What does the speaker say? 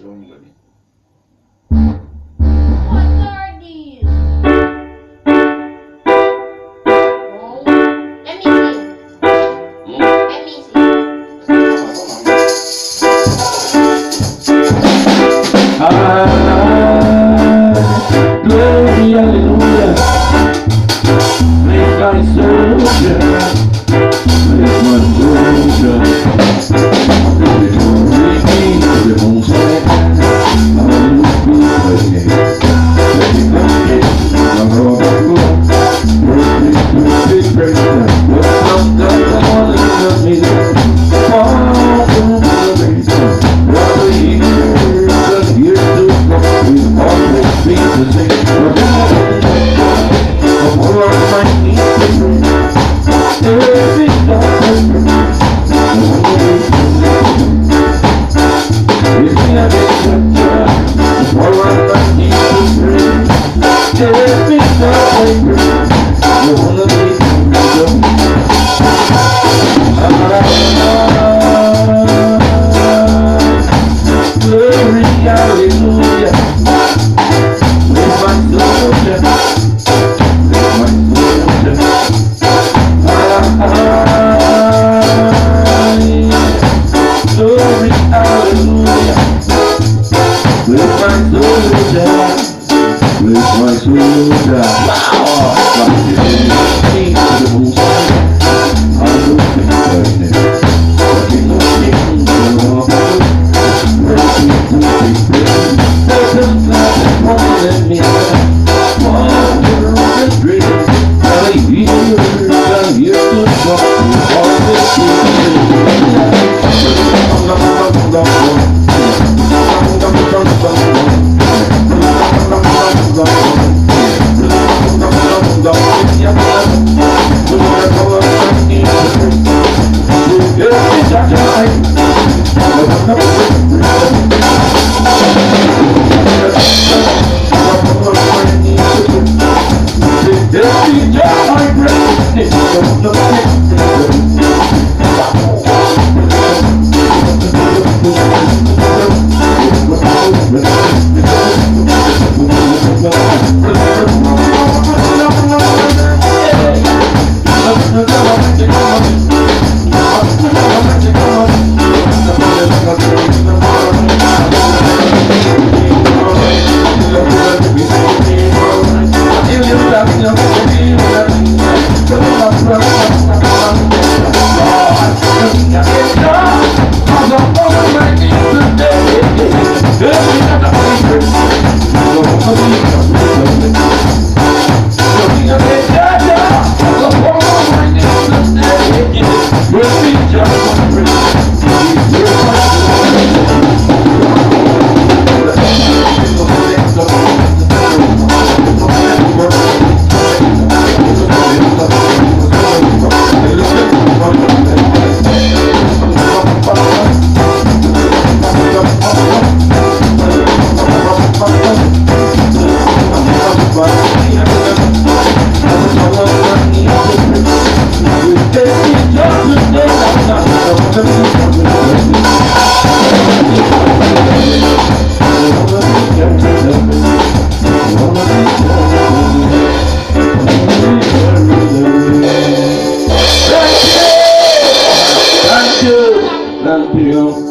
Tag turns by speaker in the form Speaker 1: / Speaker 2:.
Speaker 1: Wrong ba ni?
Speaker 2: What are these? Oh, let me see. Let me see.
Speaker 1: Glory, hallelujah. Make my soldier. Make my soldier. Repeat the most high. Hallelujah. Let me come in. I'm wrong. Working to be president. What's up, that's the one that me. All the reason. Rather years and years to come. We've always been the same. All of my needs. Every time. If me a big picture, all of my needs. Every time. You wanna be freedom. Glory, hallelujah. With my soldier, with my soldier. Glory, hallelujah. With my soldier, with my soldier. Thank you.